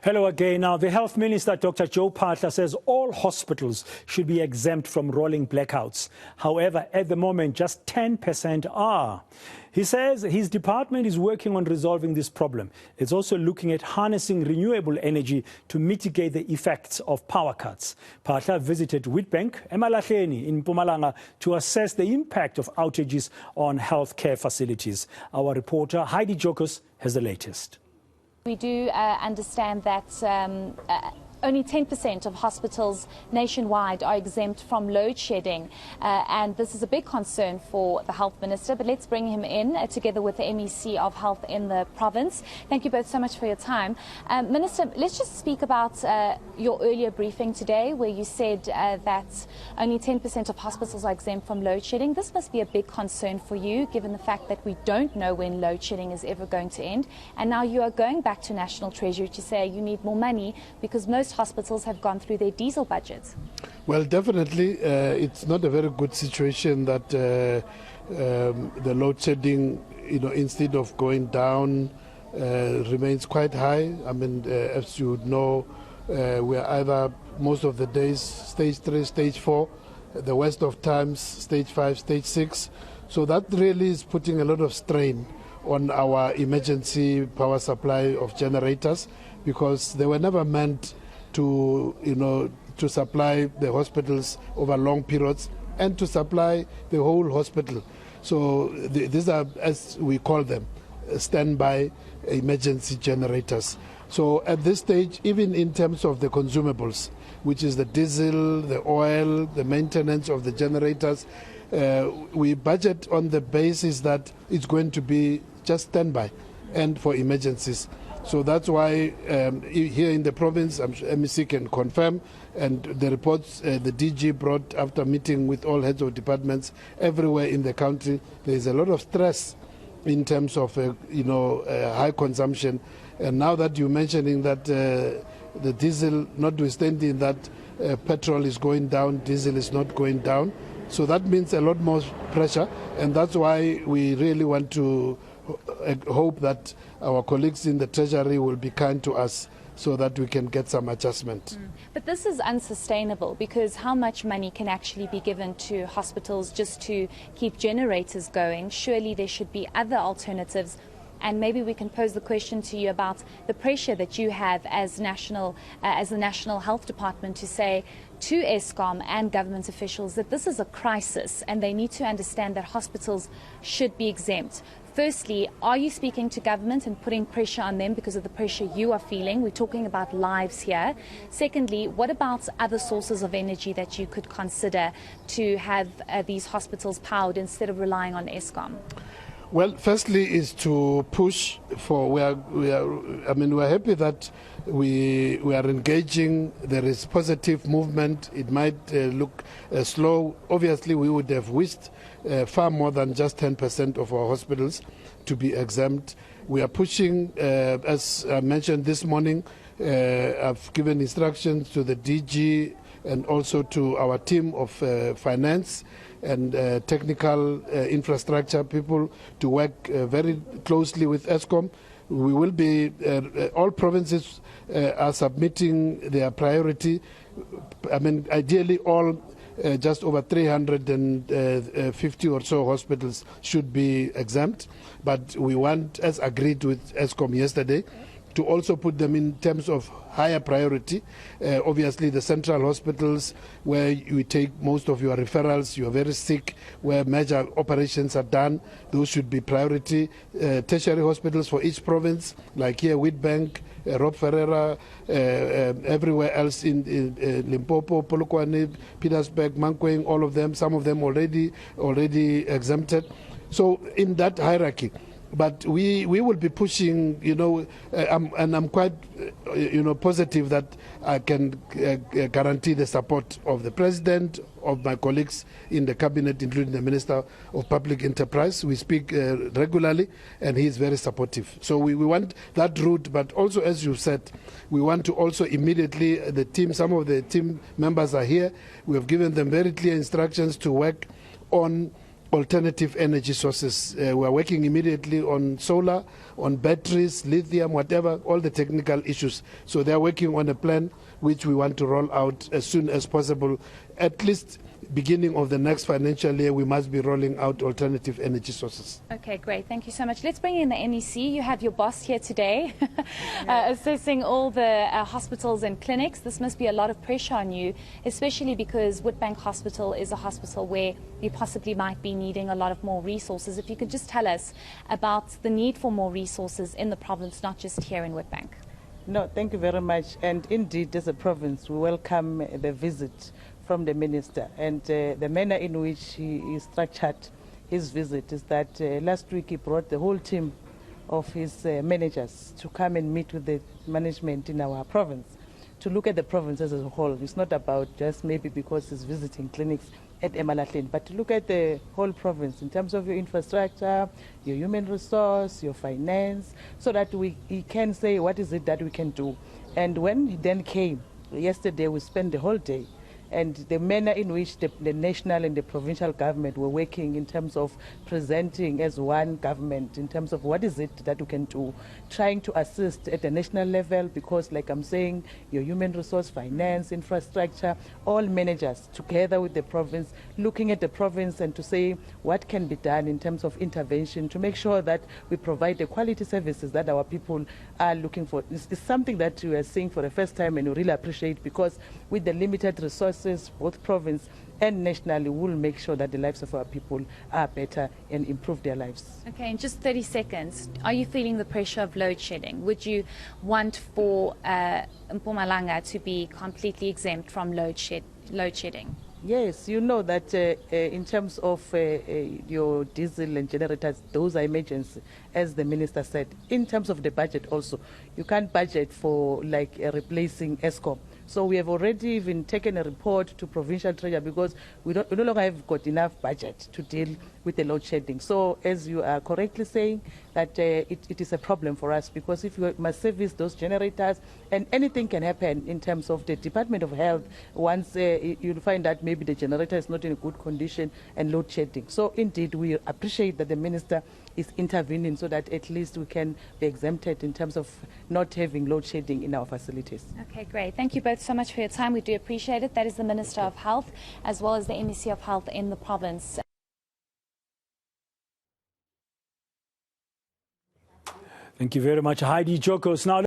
Hello again. Now, the Health Minister, Dr. Phaahla, says all hospitals should be exempt from rolling blackouts. However, at the moment, just 10% are. He says his department is working on resolving this problem. It's also looking at harnessing renewable energy to mitigate the effects of power cuts. Phaahla visited Witbank, eMalahleni in Mpumalanga to assess the impact of outages on healthcare facilities. Our reporter, Heidi Giokos, has the latest. We do understand that only 10% of hospitals nationwide are exempt from load shedding, and this is a big concern for the Health Minister. But let's bring him in together with the MEC of Health in the province. Thank you both so much for your time. Minister, let's just speak about your earlier briefing today where you said that only 10% of hospitals are exempt from load shedding. This must be a big concern for you, given the fact that we don't know when load shedding is ever going to end. And now you are going back to National Treasury to say you need more money because most hospitals have gone through their diesel budgets. Well, definitely, it's not a very good situation that the load shedding, instead of going down, remains quite high. I mean, as you know, we are either most of the days stage 3, stage 4, the worst of times stage 5, stage 6. So that really is putting a lot of strain on our emergency power supply of generators, because they were never meant to supply the hospitals over long periods and to supply the whole hospital. So these are, as we call them, standby emergency generators. So at this stage, even in terms of the consumables, which is the diesel, the oil, the maintenance of the generators, we budget on the basis that it's going to be just standby and for emergencies. So that's why here in the province, I'm sure MEC can confirm, and the reports the DG brought after meeting with all heads of departments everywhere in the country, there is a lot of stress in terms of high consumption. And now that you're mentioning that the diesel, notwithstanding that petrol is going down, diesel is not going down, so that means a lot more pressure, and that's why we really want to hope that our colleagues in the Treasury will be kind to us so that we can get some adjustment. But this is unsustainable, because how much money can actually be given to hospitals just to keep generators going? Surely there should be other alternatives. And maybe we can pose the question to you about the pressure that you have as the National Health Department to say to Eskom and government officials that this is a crisis and they need to understand that hospitals should be exempt. Firstly, are you speaking to government and putting pressure on them because of the pressure you are feeling? We're talking about lives here. Secondly, what about other sources of energy that you could consider to have these hospitals powered instead of relying on Eskom? Well, firstly is to push for, we're happy that we are engaging. There is positive movement. It might look slow. Obviously, we would have wished far more than just 10% of our hospitals to be exempt. We are pushing, as I mentioned this morning, I've given instructions to the DG and also to our team of finance and technical infrastructure people to work very closely with Eskom. We will be, all provinces are submitting their priority. I mean, ideally all just over 350 or so hospitals should be exempt. But we want, as agreed with Eskom yesterday, to also put them in terms of higher priority. Obviously, the central hospitals where you take most of your referrals, you are very sick, where major operations are done, those should be priority. Tertiary hospitals for each province, like here, Witbank, Rob Ferreira, everywhere else in Limpopo, Polokwane, Pietersburg, Mankweng, all of them, some of them already exempted. So in that hierarchy. But we will be pushing, and I'm quite, positive that I can guarantee the support of the President, of my colleagues in the Cabinet, including the Minister of Public Enterprise. We speak regularly, and he is very supportive. So we want that route, but also, as you said, we want to also immediately, some of the team members are here. We have given them very clear instructions to work on alternative energy sources. We are working immediately on solar, on batteries, lithium, whatever, all the technical issues. So they are working on a plan which we want to roll out as soon as possible. At least beginning of the next financial year, we must be rolling out alternative energy sources. Okay, great. Thank you so much. Let's bring in the MEC. You have your boss here today assessing all the hospitals and clinics. This must be a lot of pressure on you, especially because Witbank Hospital is a hospital where you possibly might be needing a lot of more resources. If you could just tell us about the need for more resources in the province, not just here in Witbank. No, thank you very much. And indeed, as a province, we welcome the visit from the minister. And the manner in which he structured his visit is that last week he brought the whole team of his managers to come and meet with the management in our province to look at the province as a whole. It's not about just maybe because he's visiting clinics at Emalahleni, but to look at the whole province in terms of your infrastructure, your human resource, your finance, so that he can say what is it that we can do. And when he then came, yesterday we spent the whole day, and the manner in which the national and the provincial government were working in terms of presenting as one government, in terms of what is it that we can do, trying to assist at the national level, because like I'm saying, your human resource, finance, infrastructure, all managers together with the province, looking at the province and to say what can be done in terms of intervention to make sure that we provide the quality services that our people are looking for. It's something that we are seeing for the first time and we really appreciate, because with the limited resources, both province and nationally, will make sure that the lives of our people are better and improve their lives. Okay, in just 30 seconds, are you feeling the pressure of load shedding? Would you want for Mpumalanga to be completely exempt from load shedding? Yes, you know that in terms of your diesel and generators, those are emergency, as the minister said. In terms of the budget also, you can't budget for like replacing ESCOM. So we have already even taken a report to provincial treasurer, because we no longer have got enough budget to deal with the load shedding. So as you are correctly saying, that it is a problem for us, because if you must service those generators, and anything can happen in terms of the Department of Health, once you'll find that maybe the generator is not in a good condition and load shedding. So indeed, we appreciate that the minister is intervening so that at least we can be exempted in terms of not having load shedding in our facilities. Okay, great. Thank you both so much for your time. We do appreciate it. That is the Minister of Health, as well as the MEC of Health in the province. Thank you very much, Heidi Giokos. Now